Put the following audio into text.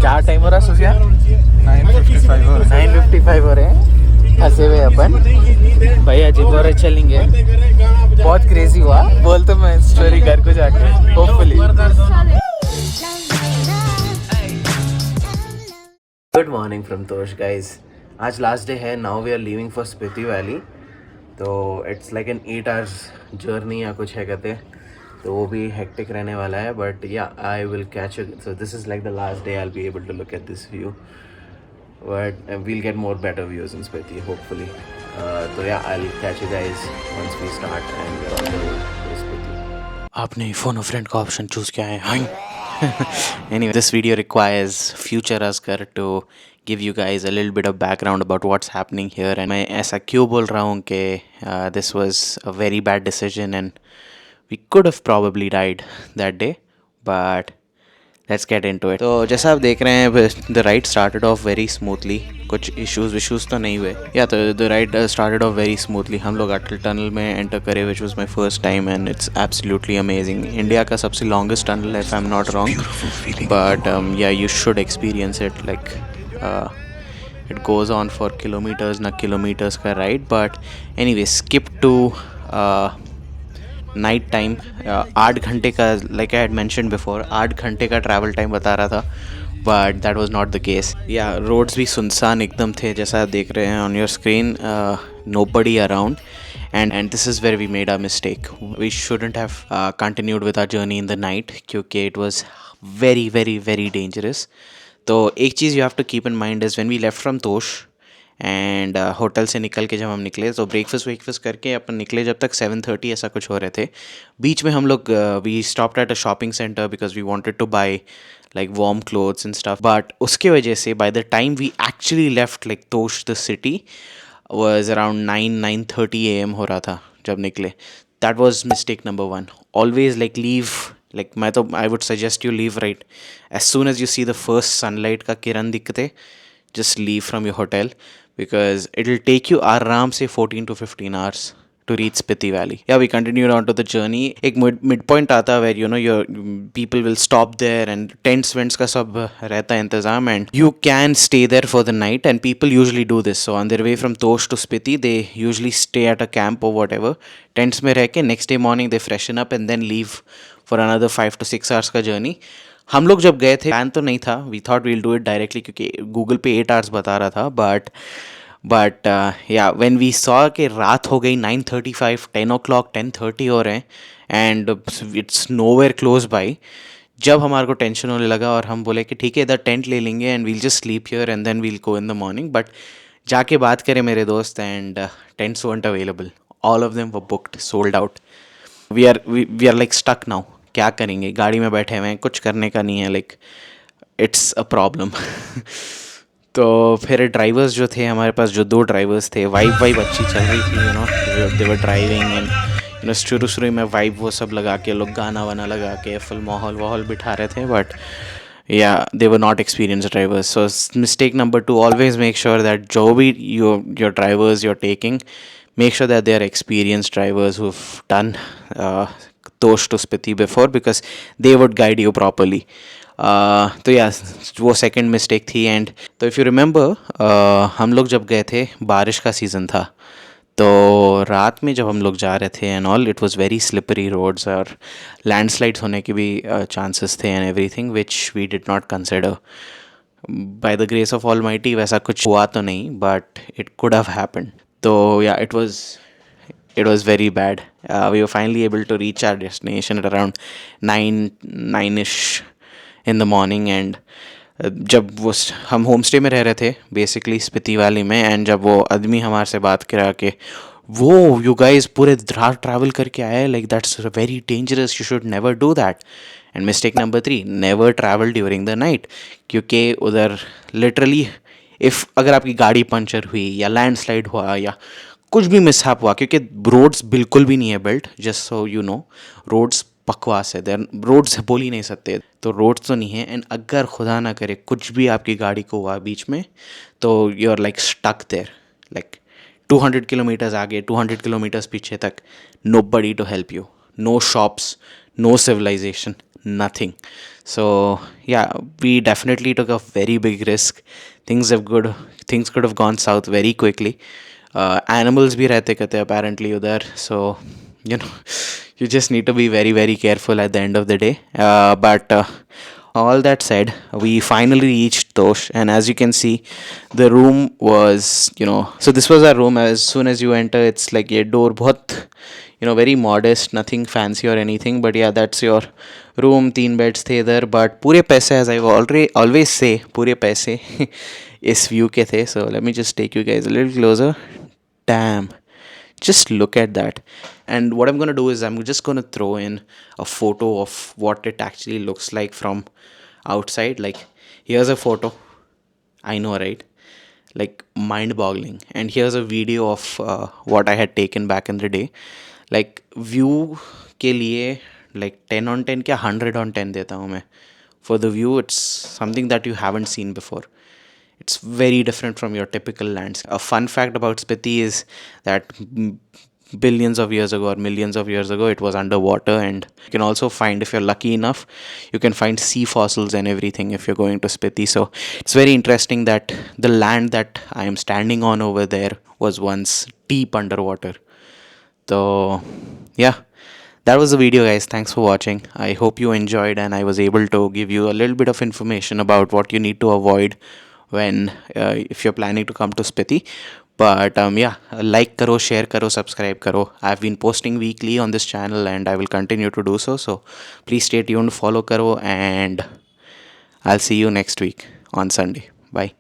क्या टाइम हो रहा है सुफियान? 9:55 हो रहे हैं। फंसे हुए अपन भाई, अजीब हो रहे चलेंगे। बहुत क्रेजी हुआ, बोल तो मैं स्टोरी घर को जाके hopefully. Good morning from Tosh guys. आज लास्ट डे है। Now we are leaving for Spiti valley. तो it's like an 8 hours journey या कुछ है कहते हैं, तो वो भी हेक्टिक रहने वाला है। But yeah I will catch it. So this is like the last day I will be able to look at this view, but we'll get more better views in Spiti hopefully. तो yeah I will catch you guys once we start and we are on the road to Spiti. आपने phone friend का option choose किया है। हाँ। Anyway, this video requires future Asghar to give you guys a little bit of background about what's happening here. And मैं ऐसा क्यों बोल रहा हूँ कि this was a very bad decision and we could have probably died that day, but let's get into it. तो जैसा आप देख रहे हैं, the ride started off very smoothly. कुछ issues तो नहीं हुए। या तो the ride started off very smoothly. हम लोग अटल टनल में एंटर करे, which was my first time and it's absolutely amazing. India का सबसे longest tunnel है if I'm not wrong. But yeah, you should experience it. Like it goes on for kilometers ना kilometers का ride. But anyway, skip to night time. 8 घंटे का, like I had mention before, 8 घंटे का travel time बता रहा था, but that was not the case. या रोड्स भी सुनसान एकदम थे, जैसा आप देख रहे हैं on your screen. Nobody around and this is where we made our mistake. We shouldn't have continued with our journey in the night क्योंकि it was very very very dangerous. तो एक चीज़ you have to keep in mind is when we left from Tosh and hotel से निकल के जब हम निकले तो ब्रेकफास्ट करके अपन निकले जब तक 7:30 ऐसा कुछ हो रहे थे। बीच में हम लोग we stopped at a shopping centre because we wanted to buy like warm clothes and stuff, but उसके वजह से by the time we actually left like तोश the city was around 9:30 a.m. हो रहा था जब निकले। That was mistake number 1. Always like leave, like मैं तो I would suggest you leave right as soon as you see the first sunlight का किरण दिखते, just leave from your hotel because it'll take you आराम से 14 to 15 hours to reach Spiti Valley. Yeah, we continued on to the journey. एक midpoint आता where you know your people will stop there and tents wents का सब रहता है इंतज़ाम and you can stay there for the night and people usually do this. So on their way from Tosh to Spiti they usually stay at a camp or whatever. Tents में रह के next day morning they freshen up and then leave for another 5 to 6 hours का journey. हम लोग जब गए थे plan तो नहीं था, we thought we'll do it directly क्योंकि गूगल पे 8 hours बता रहा था, बट या व्हेन वी सॉ कि रात हो गई 9:35 10 o'clock 10:30 हो रहे हैं and it's nowhere close by, जब हमारे को टेंशन होने लगा और हम बोले कि ठीक है इधर टेंट ले लेंगे and we'll just sleep here and then we'll go in the morning. But जाके बात करें मेरे दोस्त and tents weren't available, all of them were booked, sold out. We are like stuck now, क्या करेंगे, गाड़ी में बैठे हुए हैं, कुछ करने का नहीं है, लाइक इट्स अ प्रॉब्लम। तो फिर ड्राइवर्स जो थे हमारे पास, जो 2 ड्राइवर्स थे, वाइब अच्छी चल रही थी, you know they were driving and you know शुरू में वाइब वो सब लगा के लोग गाना वाना लगा के फुल माहौल बिठा रहे थे, but yeah they were not experience drivers. So mistake number 2, always make sure that जो भी your drivers you're taking, make sure that they are experienced drivers who've done Tosh to Spiti before because they would guide you properly. तो या वो second mistake थी। And तो if you remember हम लोग जब गए थे बारिश का सीज़न था, तो रात में जब हम लोग जा रहे थे and all, it was very slippery roads और लैंडस्लाइड्स होने के भी चांसेस थे and everything which we did not consider. By the grace of almighty वैसा कुछ हुआ तो नहीं, but it could have happened. तो yeah it was very bad. We were finally able to reach our destination at around 9ish in the morning and जब वो हम home stay में रह रहे थे बेसिकली स्पीति वैली में, एंड जब वो आदमी हमारे से बात करा कि वो यू गाइज पूरे रात ट्रैवल करके आए, like that's very dangerous, you should never do that. And mistake number 3, never travel during the night, क्योंकि उधर लिटरली अगर आपकी गाड़ी पंचर हुई या लैंडस्लाइड हुआ या कुछ भी मिसहैप हुआ, क्योंकि रोड्स बिल्कुल भी नहीं है built, just so you know, roads बकवास है, देर रोड्स बोल ही नहीं सकते, तो रोड्स तो नहीं है। एंड अगर खुदा ना करे कुछ भी आपकी गाड़ी को हुआ बीच में, तो you are like stuck there, like 200 kilometres आगे 200 किलोमीटर्स पीछे तक, nobody to help you, no shops, no civilisation, nothing. So yeah, we definitely took a very big risk. Things have good things could have gone south very quickly. Animals bhi rehte karte apparently udhar, so you know you just need to be very very careful at the end of the day. But all that said, we finally reached Tosh, and as you can see, the room was, so this was our room. As soon as you enter, it's like a door, bahut, very modest, nothing fancy or anything. But yeah, that's your room. 3 beds the there, but pure paise, as I already always say, pure paise is view ke the. So let me just take you guys a little closer. Damn, just look at that. And what I'm going to do is I'm just going to throw in a photo of what it actually looks like from outside. Like, here's a photo. I know, right? Like, mind boggling. And here's a video of what I had taken back in the day. Like, view के लिए like 10 on 10 क्या 100 on 10 देता हूँ मैं. For the view, it's something that you haven't seen before. It's very different from your typical landscape. A fun fact about Spiti is that billions of years ago or millions of years ago, it was underwater. And you can also find, if you're lucky enough, you can find sea fossils and everything if you're going to Spiti. So it's very interesting that the land that I am standing on over there was once deep underwater. So yeah, that was the video, guys. Thanks for watching. I hope you enjoyed, and I was able to give you a little bit of information about what you need to avoid when if you're planning to come to Spiti. But yeah, like karo, share karo, subscribe karo. I've been posting weekly on this channel, and I will continue to do so. So please stay tuned, follow karo, and I'll see you next week on Sunday. Bye.